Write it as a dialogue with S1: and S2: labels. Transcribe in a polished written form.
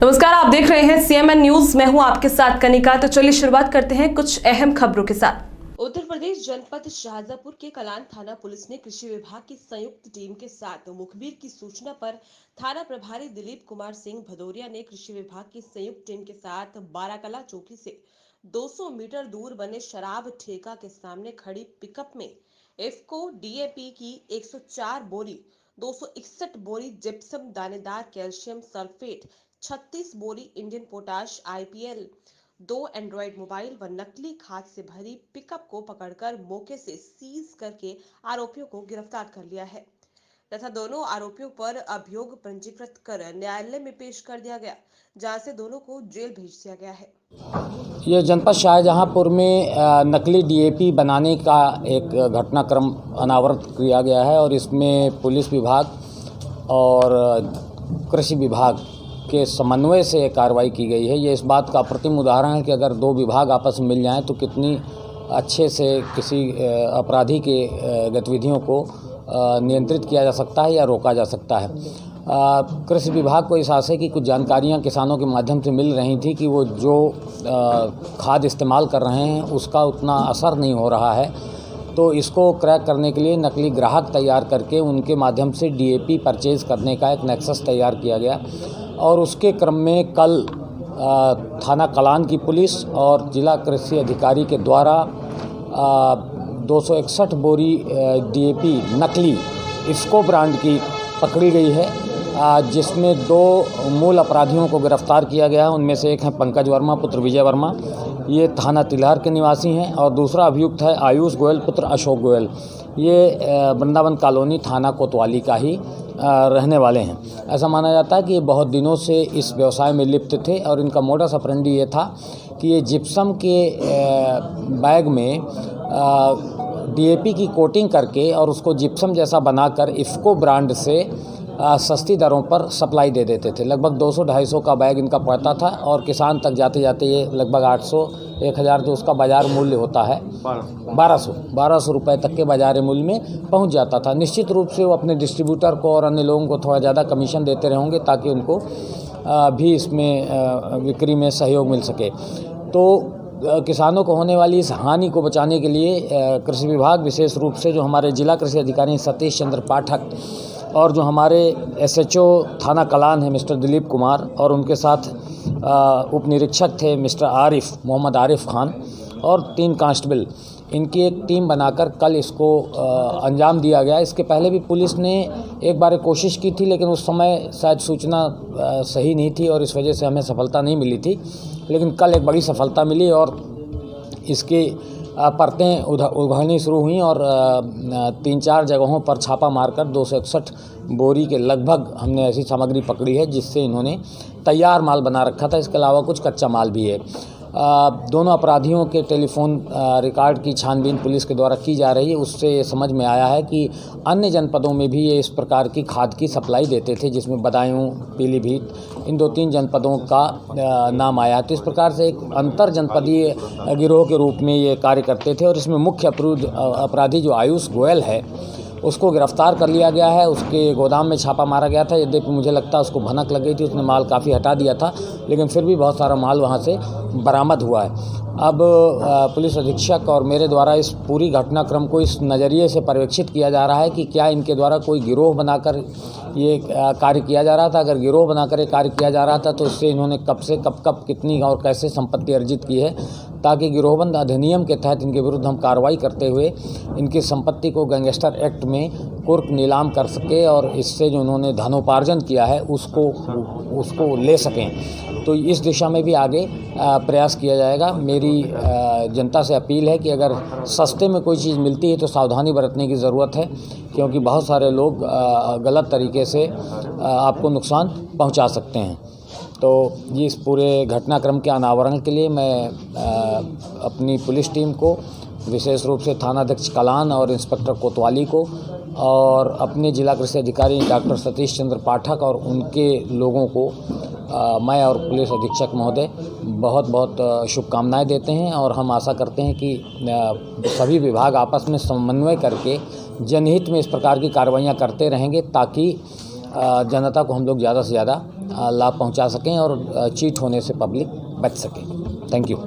S1: नमस्कार, आप देख रहे हैं सीएमएन न्यूज। मैं हूं आपके साथ कनिका। तो चलिए शुरुआत करते हैं कुछ अहम खबरों के साथ। उत्तर प्रदेश जनपद शाहजहांपुर के कलान थाना पुलिस ने कृषि विभाग की संयुक्त टीम के साथ मुखबिर की सूचना पर थाना प्रभारी दिलीप कुमार सिंह भदौरिया ने कृषि विभाग की संयुक्त टीम के साथ बाराकला चौकी से 200 मीटर दूर बने शराब ठेका के सामने खड़ी पिकअप में इफ्को डीएपी की 104 बोरी, 261 बोरी जिप्सम दानेदार कैल्शियम सल्फेट, 36 बोरी Indian potash IPL, 2 Android mobile व नकली खाद से भरी पिकअप को पकड़कर मौके से सीज करके आरोपियों को गिरफ्तार कर लिया है तथा दोनों आरोपियों पर अभियोग पंजीकृत कर न्यायालय में पेश कर दिया गया, जहां से दोनों को जेल भेज दिया गया है।
S2: ये जनपद शाहजहांपुर में नकली डीएपी बनाने का एक घटनाक्रम अनावृत किया गया है और इसमें पुलिस विभाग और कृषि विभाग के समन्वय से कार्रवाई की गई है। ये इस बात का अप्रतिम उदाहरण है कि अगर दो विभाग आपस में मिल जाएं तो कितनी अच्छे से किसी अपराधी के गतिविधियों को नियंत्रित किया जा सकता है या रोका जा सकता है। कृषि विभाग को इस आशय की कुछ जानकारियां किसानों के माध्यम से मिल रही थी कि वो जो खाद इस्तेमाल कर रहे हैं उसका उतना असर नहीं हो रहा है, तो इसको क्रैक करने के लिए नकली ग्राहक तैयार करके उनके माध्यम से डीएपी परचेज़ करने का एक नेक्सस तैयार किया गया और उसके क्रम में कल थाना कलान की पुलिस और जिला कृषि अधिकारी के द्वारा 261 बोरी डीएपी नकली इफ्को ब्रांड की पकड़ी गई है, जिसमें 2 मूल अपराधियों को गिरफ्तार किया गया है। उनमें से एक है पंकज वर्मा पुत्र विजय वर्मा, ये थाना तिलहर के निवासी हैं, और दूसरा अभियुक्त है आयुष गोयल पुत्र अशोक गोयल, ये वृंदावन कॉलोनी थाना कोतवाली का ही रहने वाले हैं। ऐसा माना जाता है कि ये बहुत दिनों से इस व्यवसाय में लिप्त थे और इनका मोडस ऑपरेंडी ये था कि ये जिप्सम के बैग में डीएपी की कोटिंग करके और उसको जिप्सम जैसा बनाकर इफ्को ब्रांड से सस्ती दरों पर सप्लाई दे देते थे। लगभग 200-250 का बैग इनका पड़ता था और किसान तक जाते जाते ये लगभग 800-1000 जो उसका बाज़ार मूल्य होता है 1200 रुपये तक के बाज़ार मूल्य में पहुंच जाता था। निश्चित रूप से वो अपने डिस्ट्रीब्यूटर को और अन्य लोगों को थोड़ा ज़्यादा कमीशन देते रहेंगे ताकि उनको भी इसमें बिक्री में सहयोग मिल सके। तो किसानों को होने वाली इस हानि को बचाने के लिए कृषि विभाग विशेष रूप से जो हमारे जिला कृषि अधिकारी सतीश चंद्र पाठक और जो हमारे एसएचओ थाना कलान है मिस्टर दिलीप कुमार और उनके साथ उप निरीक्षक थे मिस्टर मोहम्मद आरिफ खान और 3 कांस्टेबल, इनकी एक टीम बनाकर कल इसको अंजाम दिया गया। इसके पहले भी पुलिस ने एक बार कोशिश की थी, लेकिन उस समय शायद सूचना सही नहीं थी और इस वजह से हमें सफलता नहीं मिली थी, लेकिन कल एक बड़ी सफलता मिली और इसकी परतें उभरनी शुरू हुई और 3-4 जगहों पर छापा मारकर 261 बोरी के लगभग हमने ऐसी सामग्री पकड़ी है जिससे इन्होंने तैयार माल बना रखा था। इसके अलावा कुछ कच्चा माल भी है। दोनों अपराधियों के टेलीफोन रिकॉर्ड की छानबीन पुलिस के द्वारा की जा रही है। उससे ये समझ में आया है कि अन्य जनपदों में भी ये इस प्रकार की खाद की सप्लाई देते थे, जिसमें बदायूं, पीलीभीत, इन 2-3 जनपदों का नाम आया। तो इस प्रकार से एक अंतर जनपदीय गिरोह के रूप में ये कार्य करते थे और इसमें मुख्य अपराधी जो आयुष गोयल है उसको गिरफ्तार कर लिया गया है। उसके गोदाम में छापा मारा गया था, यद्यपि मुझे लगता है उसको भनक लग गई थी, उसने माल काफ़ी हटा दिया था, लेकिन फिर भी बहुत सारा माल वहाँ से बरामद हुआ है। अब पुलिस अधीक्षक और मेरे द्वारा इस पूरी घटनाक्रम को इस नज़रिए से पर्यवेक्षित किया जा रहा है कि क्या इनके द्वारा कोई गिरोह बनाकर ये कार्य किया जा रहा था। अगर गिरोह बनाकर ये कार्य किया जा रहा था तो इससे इन्होंने कब से कब कितनी और कैसे संपत्ति अर्जित की है, ताकि गिरोहबंद अधिनियम के तहत इनके विरुद्ध हम कार्रवाई करते हुए इनकी संपत्ति को गैंगस्टर एक्ट में कुर्क नीलाम कर सके और इससे जो उन्होंने धनोपार्जन किया है उसको ले सकें। तो इस दिशा में भी आगे प्रयास किया जाएगा। मेरी जनता से अपील है कि अगर सस्ते में कोई चीज़ मिलती है तो सावधानी बरतने की ज़रूरत है, क्योंकि बहुत सारे लोग गलत तरीके से आपको नुकसान पहुंचा सकते हैं। तो ये इस पूरे घटनाक्रम के अनावरण के लिए मैं अपनी पुलिस टीम को, विशेष रूप से थानाध्यक्ष कलान और इंस्पेक्टर कोतवाली को और अपने जिला कृषि अधिकारी डॉक्टर सतीश चंद्र पाठक और उनके लोगों को मैं और पुलिस अधीक्षक महोदय बहुत बहुत शुभकामनाएं देते हैं और हम आशा करते हैं कि सभी विभाग आपस में समन्वय करके जनहित में इस प्रकार की कार्रवाइयाँ करते रहेंगे ताकि जनता को हम लोग ज़्यादा से ज़्यादा लाभ पहुंचा सकें और चीट होने से पब्लिक बच सके। Thank you.